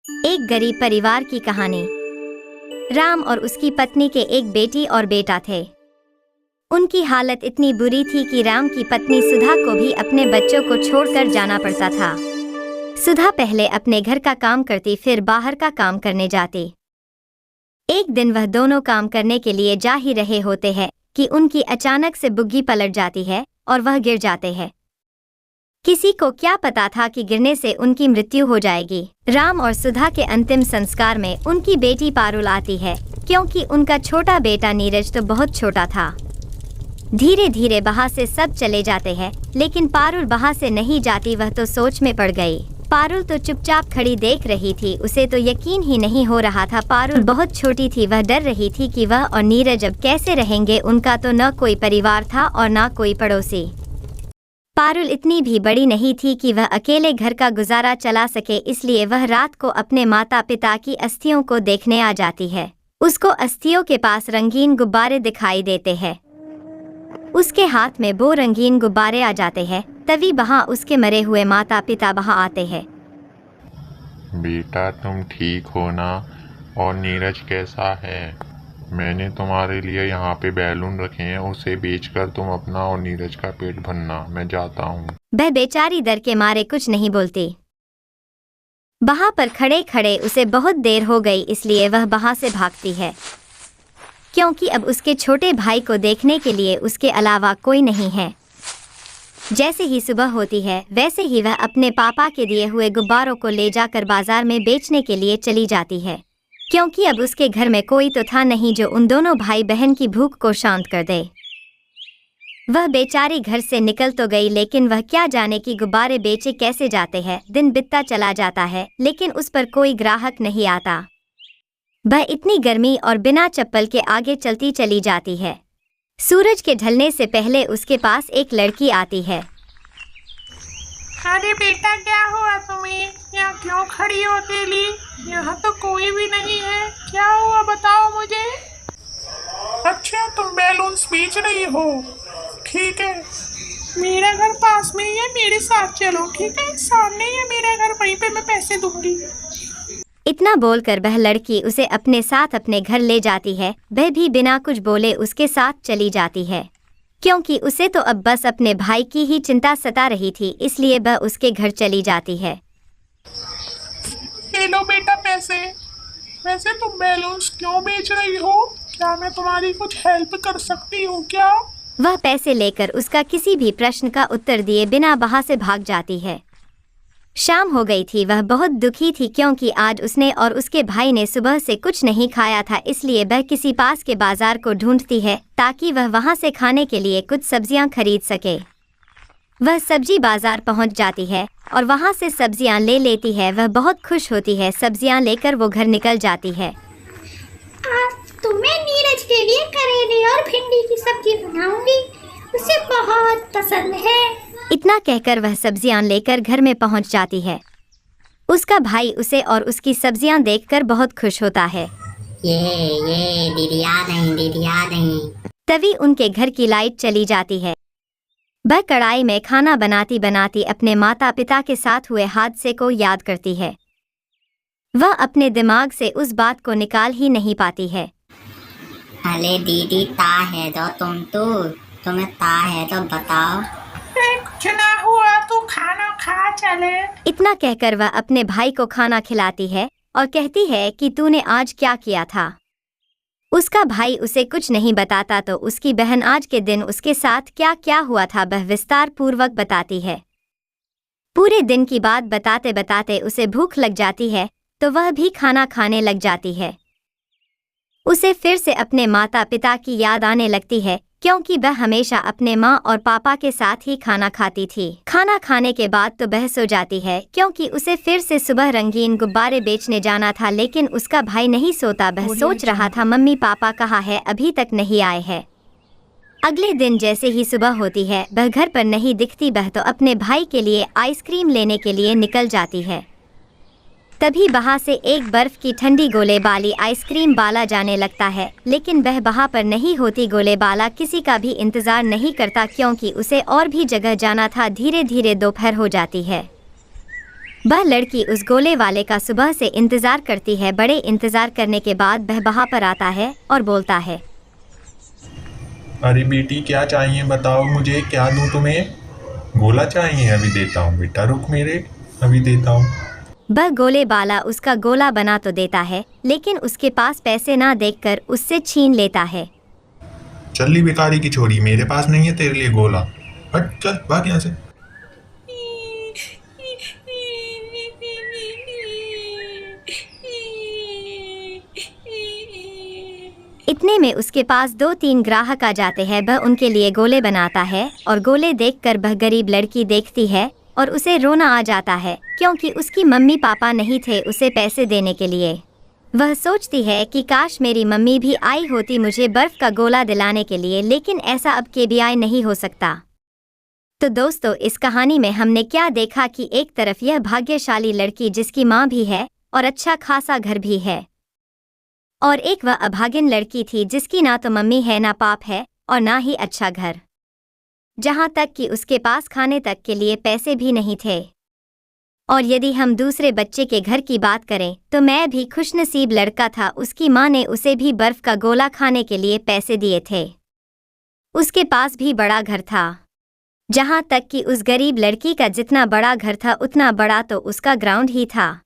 एक गरीब परिवार की कहानी। राम और उसकी पत्नी के एक बेटी और बेटा थे। उनकी हालत इतनी बुरी थी कि राम की पत्नी सुधा को भी अपने बच्चों को छोड़कर जाना पड़ता था। सुधा पहले अपने घर का काम करती, फिर बाहर का काम करने जाती। एक दिन वह दोनों काम करने के लिए जा ही रहे होते हैं कि उनकी अचानक से बुग्गी पलट जाती है और वह गिर जाते हैं। किसी को क्या पता था कि गिरने से उनकी मृत्यु हो जाएगी। राम और सुधा के अंतिम संस्कार में उनकी बेटी पारुल आती है, क्योंकि उनका छोटा बेटा नीरज तो बहुत छोटा था। धीरे धीरे वहाँ से सब चले जाते हैं, लेकिन पारुल वहाँ से नहीं जाती। वह तो सोच में पड़ गई। पारुल तो चुपचाप खड़ी देख रही थी। उसे तो यकीन ही नहीं हो रहा था। पारुल बहुत छोटी थी। वह डर रही थी कि वह और नीरज अब कैसे रहेंगे। उनका तो न कोई परिवार था और न कोई पड़ोसी। पारुल इतनी भी बड़ी नहीं थी कि वह अकेले घर का गुजारा चला सके, इसलिए वह रात को अपने माता पिता की अस्थियों को देखने आ जाती है। उसको अस्थियों के पास रंगीन गुब्बारे दिखाई देते हैं। उसके हाथ में वो रंगीन गुब्बारे आ जाते हैं। तभी वहाँ उसके मरे हुए माता पिता वहाँ आते हैं। बेटा, तुम ठीक हो ना? और नीरज कैसा है? मैंने तुम्हारे लिए यहाँ पे बैलून रखे हैं, उसे बेचकर तुम अपना और नीरज का पेट भरना। मैं जाता हूँ। वह बेचारी डर के मारे कुछ नहीं बोलती। वहाँ पर खड़े खड़े उसे बहुत देर हो गई, इसलिए वह वहाँ से भागती है, क्योंकि अब उसके छोटे भाई को देखने के लिए उसके अलावा कोई नहीं है। जैसे ही सुबह होती है, वैसे ही वह अपने पापा के दिए हुए गुब्बारों को ले जाकर बाजार में बेचने के लिए चली जाती है, क्योंकि अब उसके घर में कोई तो था नहीं जो उन दोनों भाई बहन की भूख को शांत कर दे। वह बेचारी घर से निकल तो गई, लेकिन वह क्या जाने कि गुब्बारे बेचे कैसे जाते हैं। दिन बीतता चला जाता है, लेकिन उस पर कोई ग्राहक नहीं आता। वह इतनी गर्मी और बिना चप्पल के आगे चलती चली जाती है। सूरज के ढलने से पहले उसके पास एक लड़की आती है। अरे बेटा, क्या हुआ तुम्हें? यहाँ क्यों खड़ी हो अकेली? यहाँ तो कोई भी नहीं है। क्या हुआ बताओ मुझे। अच्छा, तुम बैलून्स बेच रही हो? ठीक है, मेरा घर पास में ही है, मेरे साथ चलो। ठीक है, सामने ही है मेरा घर, वहीं पे मैं पैसे दूंगी। इतना बोलकर वह लड़की उसे अपने साथ अपने घर ले जाती है। वह भी बिना कुछ बोले उसके साथ चली जाती है, क्योंकि उसे तो अब बस अपने भाई की ही चिंता सता रही थी, इसलिए वह उसके घर चली जाती है। ले लो बेटा पैसे। वैसे तुम बैलून्स क्यों बेच रही हो? क्या मैं तुम्हारी कुछ हेल्प कर सकती हूँ क्या? वह पैसे लेकर उसका किसी भी प्रश्न का उत्तर दिए बिना वहाँ से भाग जाती है। शाम हो गई थी। वह बहुत दुखी थी, क्योंकि आज उसने और उसके भाई ने सुबह से कुछ नहीं खाया था, इसलिए वह किसी पास के बाजार को ढूंढती है ताकि वह वहां से खाने के लिए कुछ सब्जियां खरीद सके। वह सब्जी बाजार पहुंच जाती है और वहां से सब्जियां ले लेती है। वह बहुत खुश होती है। सब्जियां लेकर वो घर निकल जाती है। तुम्हें नीरज के लिए करेले और भिंडी की सब्जी बनाऊंगी, उसे बहुत पसंद है। इतना कहकर वह सब्जियां लेकर घर में पहुंच जाती है। उसका भाई उसे और उसकी सब्जियां देखकर बहुत खुश होता है। ये दीदी आ गई। तभी उनके घर की लाइट चली जाती है। वह कढ़ाई में खाना बनाती बनाती अपने माता पिता के साथ हुए हादसे को याद करती है। वह अपने दिमाग से उस बात को निकाल ही नहीं पाती है। अरे दीदी, तुम्हें ता है तो बताओ। कुछ ना हुआ, तू खाना खा चले। इतना कहकर वह अपने भाई को खाना खिलाती है और कहती है कि तूने आज क्या किया था। उसका भाई उसे कुछ नहीं बताता, तो उसकी बहन आज के दिन उसके साथ क्या क्या हुआ था वह विस्तार पूर्वक बताती है। पूरे दिन की बात बताते बताते उसे भूख लग जाती है, तो वह भी खाना खाने लग जाती है। उसे फिर से अपने माता पिता की याद आने लगती है, क्योंकि वह हमेशा अपने माँ और पापा के साथ ही खाना खाती थी। खाना खाने के बाद तो वह सो जाती है, क्योंकि उसे फिर से सुबह रंगीन गुब्बारे बेचने जाना था। लेकिन उसका भाई नहीं सोता। वह सोच रहा था, मम्मी पापा कहाँ है, अभी तक नहीं आए हैं। अगले दिन जैसे ही सुबह होती है, वह घर पर नहीं दिखती। वह तो अपने भाई के लिए आइसक्रीम लेने के लिए निकल जाती है। तभी वहाँ से एक बर्फ की ठंडी गोले वाली आइसक्रीम वाला जाने लगता है, लेकिन वह वहाँ पर नहीं होती। गोले वाला किसी का भी इंतजार नहीं करता, क्योंकि उसे और भी जगह जाना था। धीरे धीरे दोपहर हो जाती है। वह लड़की उस गोले वाले का सुबह से इंतजार करती है। बड़े इंतजार करने के बाद वह वहाँ पर आता है और बोलता है, अरे बेटी क्या चाहिए बताओ मुझे, क्या दूँ तुम्हें? गोला चाहिए? अभी देता हूँ बेटा, रुक मेरे, अभी देता हूँ। वह गोले वाला उसका गोला बना तो देता है, लेकिन उसके पास पैसे ना देखकर उससे छीन लेता है। चल्ली भिखारी की छोरी, मेरे पास नहीं है तेरे लिए गोला, हट चल भाग यहाँ से। इतने में उसके पास 2-3 ग्राहक आ जाते हैं। वह उनके लिए गोले बनाता है और गोले देखकर वह गरीब लड़की देखती है और उसे रोना आ जाता है, क्योंकि उसकी मम्मी पापा नहीं थे उसे पैसे देने के लिए। वह सोचती है कि काश मेरी मम्मी भी आई होती मुझे बर्फ का गोला दिलाने के लिए, लेकिन ऐसा अब कभी नहीं हो सकता। तो दोस्तों, इस कहानी में हमने क्या देखा कि एक तरफ यह भाग्यशाली लड़की जिसकी माँ भी है और अच्छा खासा घर भी है, और एक वह अभागिन लड़की थी जिसकी ना तो मम्मी है ना पाप है और ना ही अच्छा घर, जहाँ तक कि उसके पास खाने तक के लिए पैसे भी नहीं थे। और यदि हम दूसरे बच्चे के घर की बात करें तो मैं भी खुशनसीब लड़का था, उसकी माँ ने उसे भी बर्फ का गोला खाने के लिए पैसे दिए थे। उसके पास भी बड़ा घर था, जहाँ तक कि उस गरीब लड़की का जितना बड़ा घर था उतना बड़ा तो उसका ग्राउंड ही था।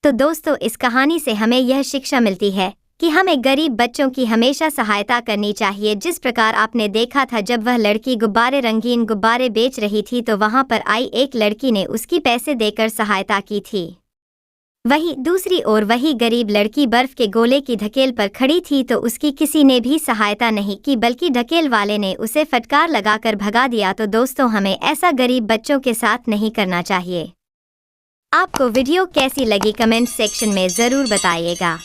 तो दोस्तों, इस कहानी से हमें यह शिक्षा मिलती है कि हमें गरीब बच्चों की हमेशा सहायता करनी चाहिए। जिस प्रकार आपने देखा था जब वह लड़की रंगीन गुब्बारे बेच रही थी तो वहां पर आई एक लड़की ने उसकी पैसे देकर सहायता की थी। वही दूसरी ओर वही गरीब लड़की बर्फ के गोले की ढकेल पर खड़ी थी तो उसकी किसी ने भी सहायता नहीं की, बल्कि ढकेल वाले ने उसे फटकार लगाकर भगा दिया। तो दोस्तों, हमें ऐसा गरीब बच्चों के साथ नहीं करना चाहिए। आपको वीडियो कैसी लगी कमेंट सेक्शन में ज़रूर बताइएगा।